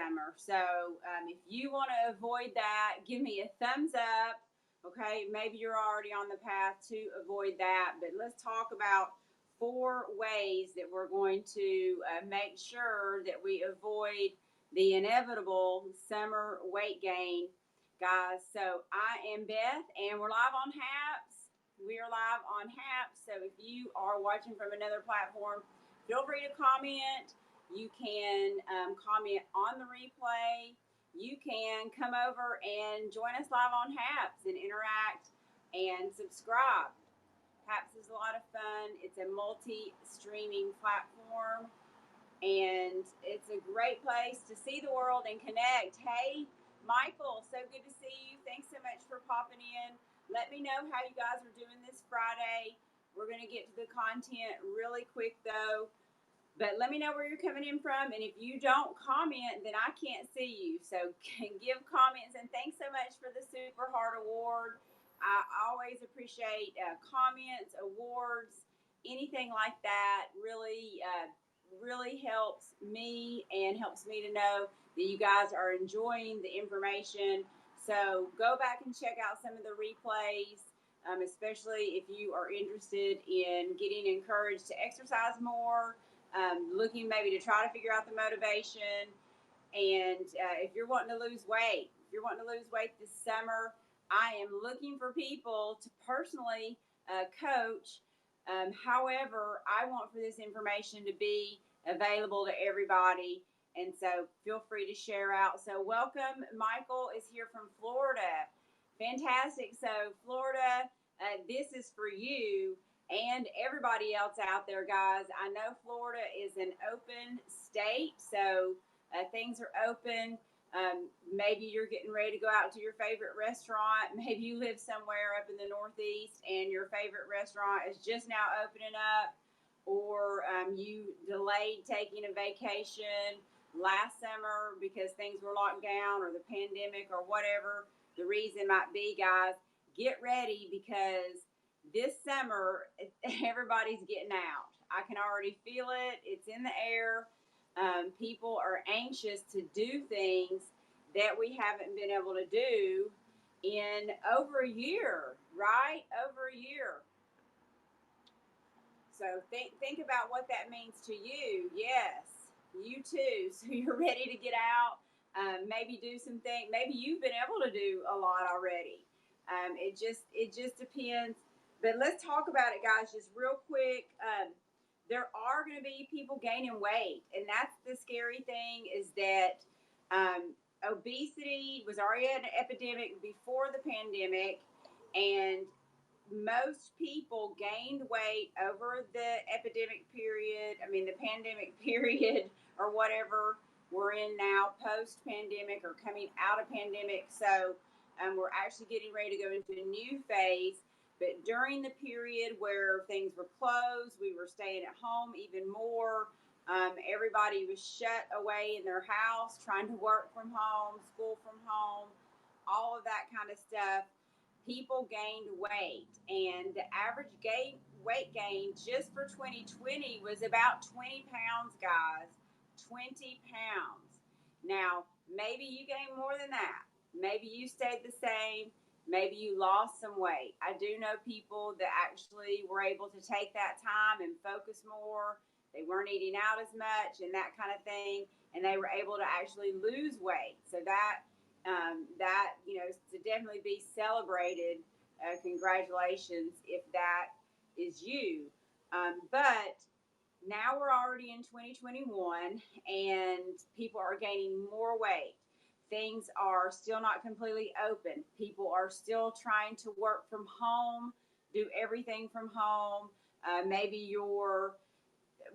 summer. So if you want to avoid that, give me a thumbs up. Okay, maybe you're already on the path to avoid that, but let's talk about 4 ways that we're going to make sure that we avoid the inevitable summer weight gain, guys. So I am Beth, and we're live on Haps. We are live on Haps. So if you are watching from another platform, feel free to comment. You can comment on the replay. You can come over and join us live on Haps and interact and subscribe. Haps is a lot of fun. It's a multi-streaming platform, and it's a great place to see the world and connect. Hey, Michael, so good to see you. Thanks so much for popping in. Let me know how you guys are doing this Friday. We're going to get to the content really quick, though. But let me know where you're coming in from. And if you don't comment, then I can't see you. So give comments. And thanks so much for the Super Heart Award. I always appreciate comments, awards, anything like that. Really helps me and helps me to know that you guys are enjoying the information. So go back and check out some of the replays. Especially if you are interested in getting encouraged to exercise more, looking maybe to try to figure out the motivation. And if you're wanting to lose weight, this summer, I am looking for people to personally coach. However, I want for this information to be available to everybody. And so feel free to share out. So welcome. Michael is here from Florida. Fantastic. So Florida, this is for you and everybody else out there, guys. I know Florida is an open state, so things are open. Maybe you're getting ready to go out to your favorite restaurant. Maybe you live somewhere up in the Northeast and your favorite restaurant is just now opening up, or you delayed taking a vacation last summer because things were locked down or the pandemic or whatever the reason might be, guys. Get ready, because this summer everybody's getting out. I can already feel it. It's in the air. People are anxious to do things that we haven't been able to do in over a year, right? Over a year. So think about what that means to you. Yes, you too. So you're ready to get out. Maybe do some things. Maybe you've been able to do a lot already. It just depends. But let's talk about it, guys, just real quick. There are going to be people gaining weight, and that's the scary thing, is that obesity was already an epidemic before the pandemic, and most people gained weight over the epidemic period. I mean, the pandemic period, or whatever we're in now, post-pandemic or coming out of pandemic. So we're actually getting ready to go into a new phase. But during the period where things were closed, we were staying at home even more. Everybody was shut away in their house, trying to work from home, school from home, all of that kind of stuff. People gained weight, and the average weight gain just for 2020 was about 20 pounds, guys. 20 pounds. Now, maybe you gained more than that. Maybe you stayed the same. Maybe you lost some weight. I do know people that actually were able to take that time and focus more. They weren't eating out as much and that kind of thing, and they were able to actually lose weight. So that is to definitely be celebrated. Congratulations if that is you. But now we're already in 2021, and people are gaining more weight. Things are still not completely open. People are still trying to work from home, do everything from home. Maybe your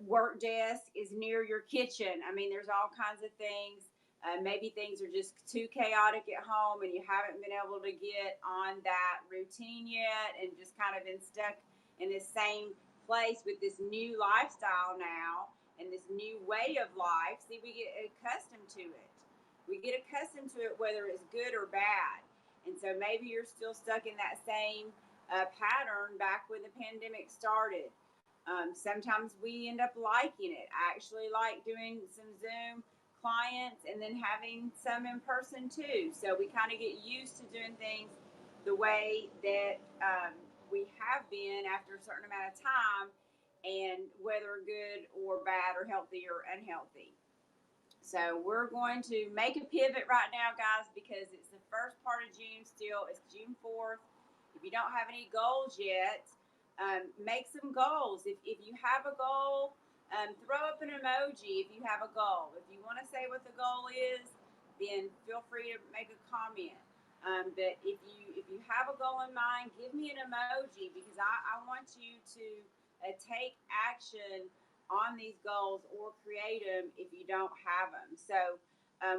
work desk is near your kitchen. I mean, there's all kinds of things. Maybe things are just too chaotic at home and you haven't been able to get on that routine yet, and just kind of been stuck in the same place with this new lifestyle now and this new way of life. See, we get accustomed to it. We get accustomed to it, whether it's good or bad. And so maybe you're still stuck in that same pattern back when the pandemic started. Sometimes we end up liking it. I actually like doing some Zoom clients and then having some in person too. So we kind of get used to doing things the way that we have been after a certain amount of time, and whether good or bad or healthy or unhealthy. So we're going to make a pivot right now, guys, because it's the first part of June still. It's June 4th. If you don't have any goals yet, make some goals. If you have a goal, throw up an emoji if you have a goal. If you want to say what the goal is, then feel free to make a comment. But if you have a goal in mind, give me an emoji because I want you to take action on these goals or create them if you don't have them. So,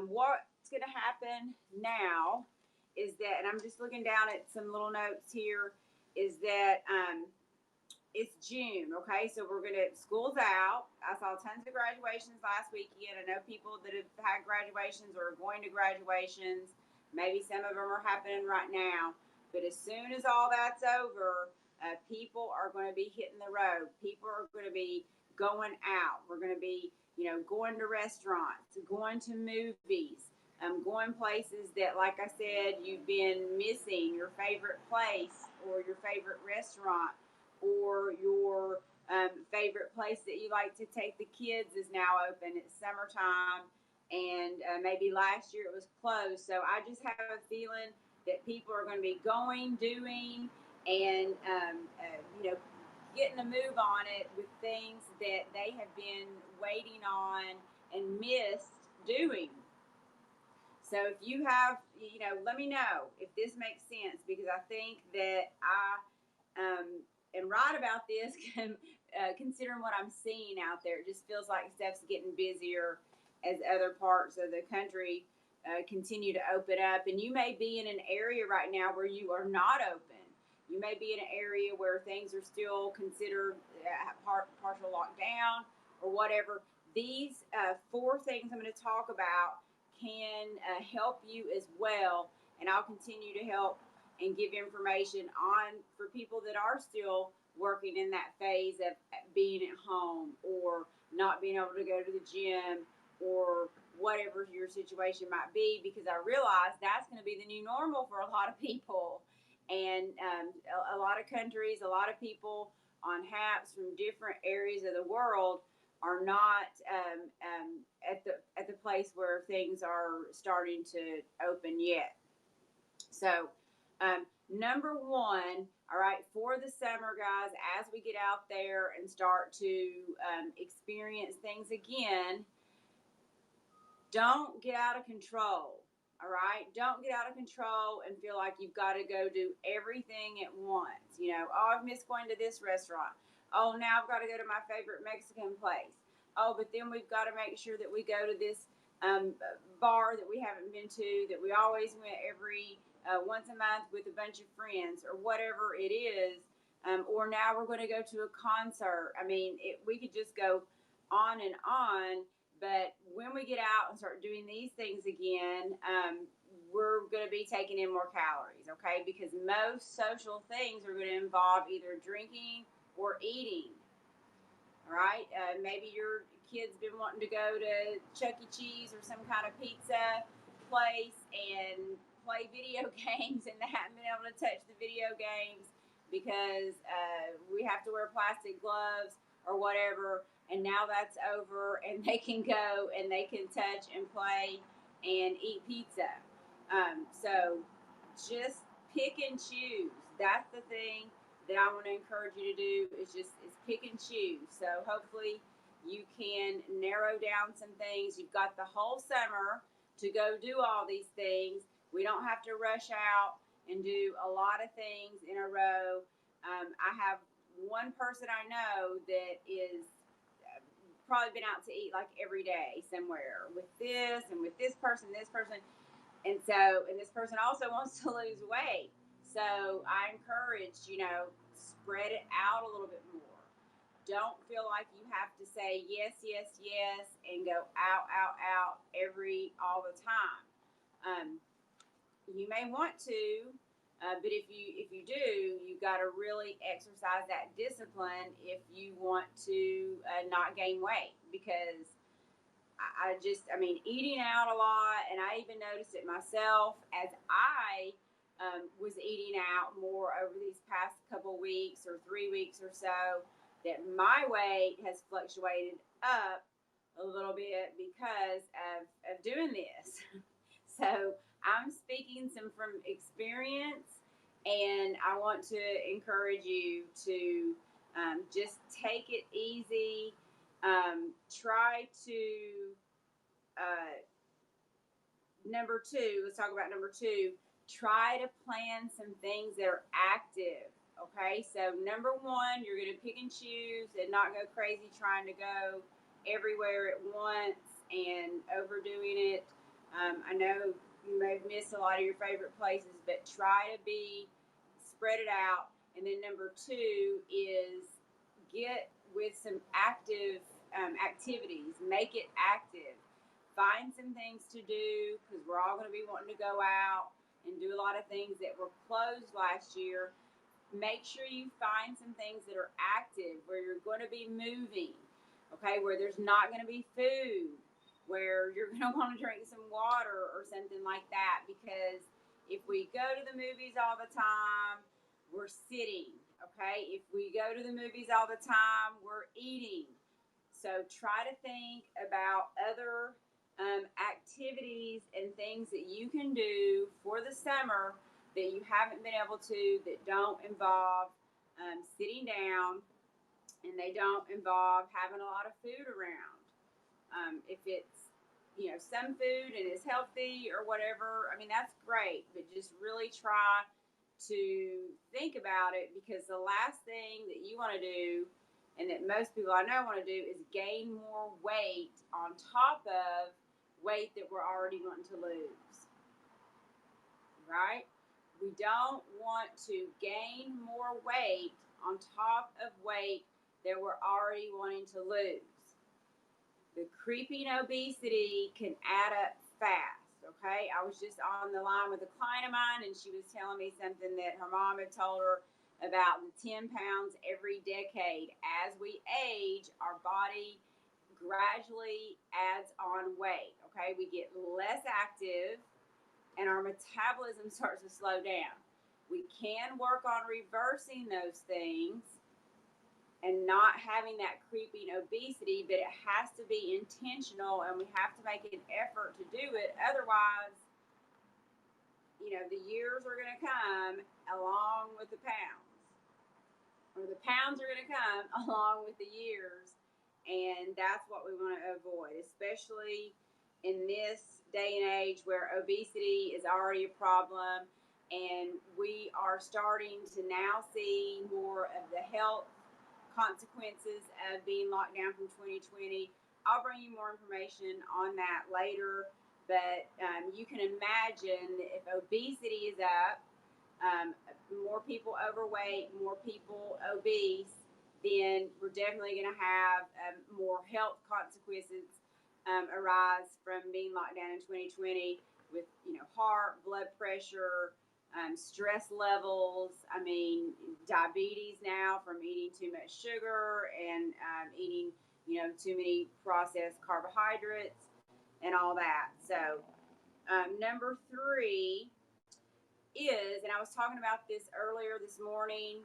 what's going to happen now is that, and I'm just looking down at some little notes here, is that it's June, okay? So we're gonna school's out. I saw tons of graduations last weekend. I know people that have had graduations or are going to graduations. Maybe some of them are happening right now. But as soon as all that's over, people are going to be hitting the road. People are going to be going out. We're going to be, going to restaurants, going to movies, going places that, like I said, you've been missing your favorite place or your favorite restaurant or your favorite place that you like to take the kids is now open. It's summertime, and maybe last year it was closed. So I just have a feeling that people are going to be going, doing, and getting a move on it with things that they have been waiting on and missed doing. So if you have, let me know if this makes sense because I think that I am right about this, considering what I'm seeing out there. It just feels like stuff's getting busier as other parts of the country continue to open up. And you may be in an area right now where you are not open. You may be in an area where things are still considered partial lockdown or whatever. These four things I'm going to talk about can help you as well. And I'll continue to help and give information on for people that are still working in that phase of being at home or not being able to go to the gym or whatever your situation might be, because I realize that's going to be the new normal for a lot of people. And a lot of countries, a lot of people on HAPs from different areas of the world are not at the place where things are starting to open yet. So, number one, all right, for the summer, guys, as we get out there and start to experience things again, don't get out of control. All right, don't get out of control and feel like you've got to go do everything at once. Oh, I've missed going to this restaurant. Oh, now I've got to go to my favorite Mexican place. Oh, but then we've got to make sure that we go to this bar that we haven't been to, that we always went every once a month with a bunch of friends or whatever it is. Or now we're going to go to a concert. I mean, we could just go on and on. But when we get out and start doing these things again, we're going to be taking in more calories, okay? Because most social things are going to involve either drinking or eating, all right? Maybe your kid's been wanting to go to Chuck E. Cheese or some kind of pizza place and play video games, and they haven't been able to touch the video games because we have to wear plastic gloves or whatever. And now that's over, and they can go and they can touch and play and eat pizza. So just pick and choose. That's the thing that I want to encourage you to do is pick and choose. So hopefully you can narrow down some things. You've got the whole summer to go do all these things. We don't have to rush out and do a lot of things in a row. I have one person I know that is probably been out to eat like every day somewhere with this and with this person, and this person also wants to lose weight. So I encourage, spread it out a little bit more. Don't feel like you have to say yes, yes, yes, and go out all the time. You may want to, but if you do, you got to really exercise that discipline if you want to not gain weight, because I mean, eating out a lot, and I even noticed it myself as I was eating out more over these past couple weeks or 3 weeks or so, that my weight has fluctuated up a little bit because of doing this. So I'm speaking some from experience, and I want to encourage you to just take it easy. Try to uh, number two, let's talk about number two. Try to plan some things that are active. Okay, so number one, you're going to pick and choose and not go crazy trying to go everywhere at once and overdoing it. I know you may have missed a lot of your favorite places, but try to be spread it out. And then number two is get with some active activities, make it active. Find some things to do because we're all going to be wanting to go out and do a lot of things that were closed last year. Make sure you find some things that are active where you're going to be moving, okay, where there's not going to be food, where you're going to want to drink some water or something like that, because if we go to the movies all the time, we're sitting, okay? If we go to the movies all the time, we're eating. So try to think about other activities and things that you can do for the summer that you haven't been able to, that don't involve sitting down, and they don't involve having a lot of food around. If it's, some food and it's healthy or whatever, I mean, that's great, but just really try to think about it, because the last thing that you want to do, and that most people I know want to do, is gain more weight on top of weight that we're already wanting to lose, right? We don't want to gain more weight on top of weight that we're already wanting to lose. The creeping obesity can add up fast, okay? I was just on the line with a client of mine, and she was telling me something that her mom had told her about the 10 pounds every decade. As we age, our body gradually adds on weight, okay? We get less active, and our metabolism starts to slow down. We can work on reversing those things and not having that creeping obesity, but it has to be intentional, and we have to make an effort to do it. Otherwise, the years are going to come along with the pounds, or the pounds are going to come along with the years, and that's what we want to avoid, especially in this day and age where obesity is already a problem, and we are starting to now see more of the health consequences of being locked down from 2020. I'll bring you more information on that later, but you can imagine that if obesity is up, more people overweight, more people obese, then we're definitely going to have more health consequences arise from being locked down in 2020 with, heart, blood pressure, stress levels. I mean, diabetes now from eating too much sugar and eating, too many processed carbohydrates and all that. So, number three is, and I was talking about this earlier this morning,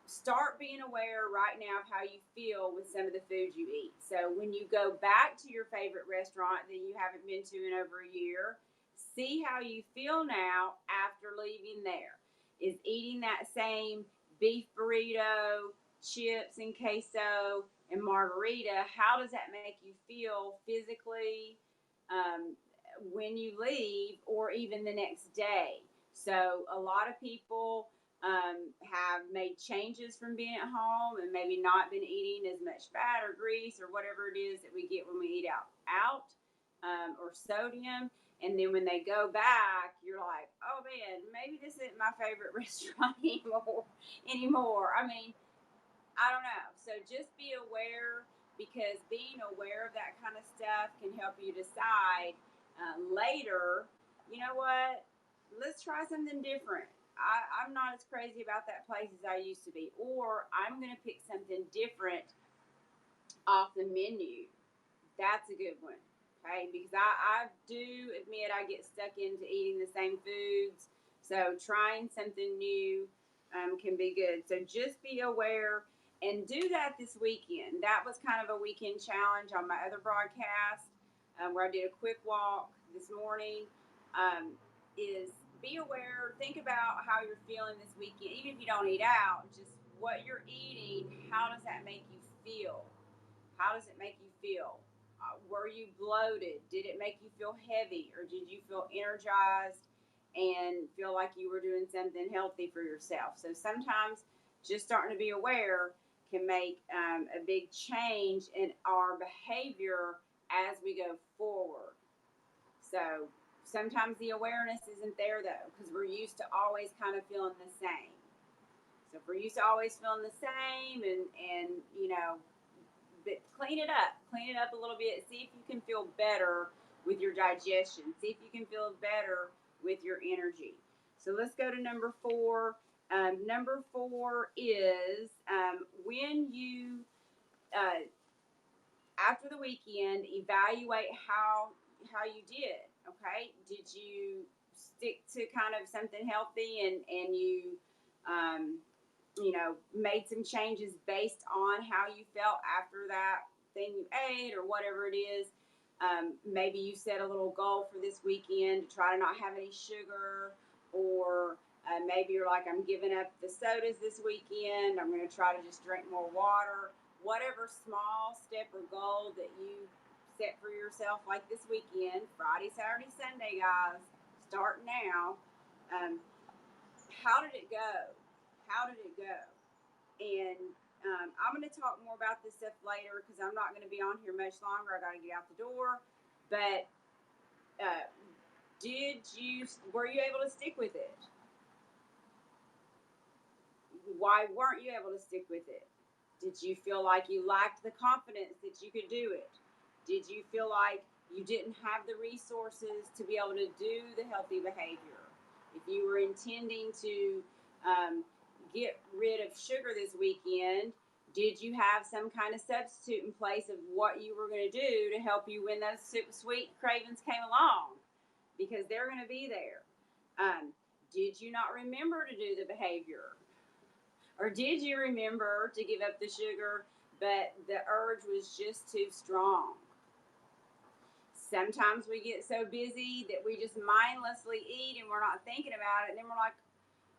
start being aware right now of how you feel with some of the foods you eat. So when you go back to your favorite restaurant that you haven't been to in over a year, see how you feel now after leaving there. Is eating that same beef burrito, chips and queso, and margarita, how does that make you feel physically when you leave, or even the next day? So a lot of people have made changes from being at home and maybe not been eating as much fat or grease or whatever it is that we get when we eat out, or sodium. And then when they go back, you're like, oh man, maybe this isn't my favorite restaurant anymore. I mean, I don't know. So just be aware, because being aware of that kind of stuff can help you decide later, you know what, let's try something different. I'm not as crazy about that place as I used to be. Or I'm going to pick something different off the menu That's a good one. Okay, because I do admit I get stuck into eating the same foods. So trying something new can be good. So just be aware and do that this weekend. That was kind of a weekend challenge on my other broadcast where I did a quick walk this morning. Is be aware, think about how you're feeling this weekend. Even if you don't eat out, just what you're eating, how does that make you feel? How does it make you feel? Were you bloated? Did it make you feel heavy? Or did you feel energized and feel like you were doing something healthy for yourself? So sometimes just starting to be aware can make a big change in our behavior as we go forward. So sometimes the awareness isn't there though, because we're used to always kind of feeling the same. So if we're used to always feeling the same and you know, but clean it up a little bit. See if you can feel better with your digestion. See if you can feel better with your energy. So let's go to number four. Number four is when you uh, after the weekend evaluate how you did. Okay, did you stick to kind of something healthy and um, you know, made some changes based on how you felt after that thing you ate or whatever it is. Maybe you set a little goal for this weekend to try to not have any sugar, or maybe you're like, I'm giving up the sodas this weekend. I'm going to try to just drink more water. Whatever small step or goal that you set for yourself, like this weekend, Friday, Saturday, Sunday, guys, start now. Um, how did it go? How did it go? And I'm going to talk more about this stuff later because I'm not going to be on here much longer. I got to get out the door. But uh, were you able to stick with it? Why weren't you able to stick with it? Did you feel like you lacked the confidence that you could do it? Did you feel like you didn't have the resources to be able to do the healthy behavior? If you were intending to um, get rid of sugar this weekend, did you have some kind of substitute in place of what you were going to do to help you when those sweet cravings came along? Because they're going to be there. Um, did you not remember to do the behavior? Or did you remember to give up the sugar, but the urge was just too strong? Sometimes we get so busy that we just mindlessly eat and we're not thinking about it. And then we're like,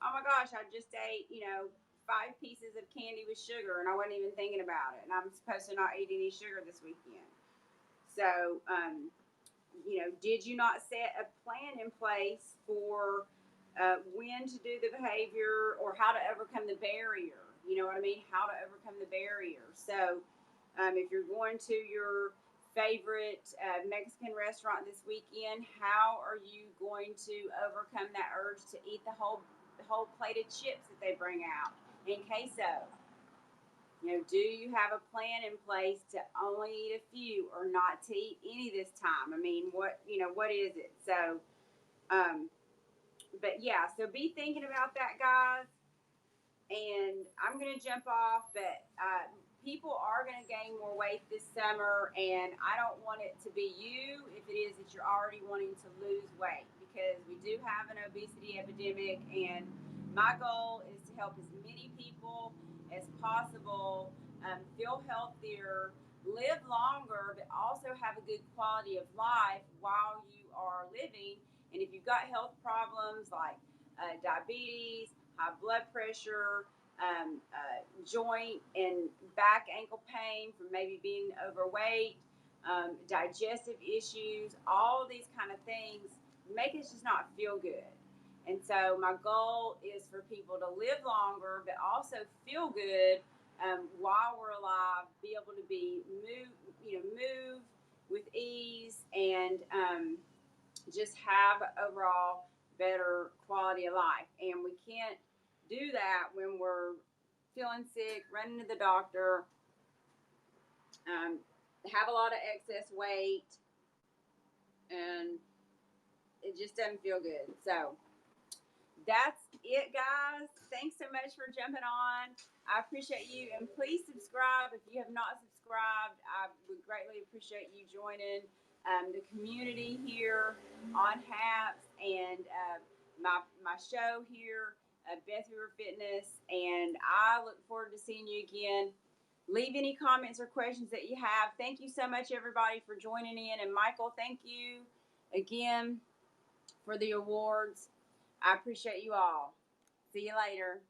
oh my gosh, I just ate, you know, 5 pieces of candy with sugar and I wasn't even thinking about it. And I'm supposed to not eat any sugar this weekend. So, you know, did you not set a plan in place for when to do the behavior or how to overcome the barrier? You know what I mean? How to overcome the barrier. So, if you're going to your favorite Mexican restaurant this weekend, how are you going to overcome that urge to eat the whole plate of chips that they bring out and queso? You know, do you have a plan in place to only eat a few or not to eat any this time? I mean, what is it? So, um, but yeah, so be thinking about that, guys. And I'm going to jump off, but people are going to gain more weight this summer, and I don't want it to be you if it is that you're already wanting to lose weight because we do have an obesity epidemic, and my goal is to help as many people as possible feel healthier, live longer, but also have a good quality of life while you are living. And if you've got health problems like diabetes, high blood pressure, joint and back ankle pain from maybe being overweight, digestive issues, all of these kind of things make us just not feel good. And so my goal is for people to live longer, but also feel good while we're alive, be able to move with ease, and just have overall better quality of life. And we can't do that when we're feeling sick, running to the doctor, um, have a lot of excess weight, and it just doesn't feel good. So that's it, guys. Thanks so much for jumping on. I appreciate you. And please subscribe if you have not subscribed subscribed. I would greatly appreciate you joining the community here on HAPS and my show here, Beth Hoover Fitness. And I look forward to seeing you again. Leave any comments or questions that you have. Thank you so much, everybody, for joining in. And Michael, thank you again for the awards. I appreciate you all. See you later.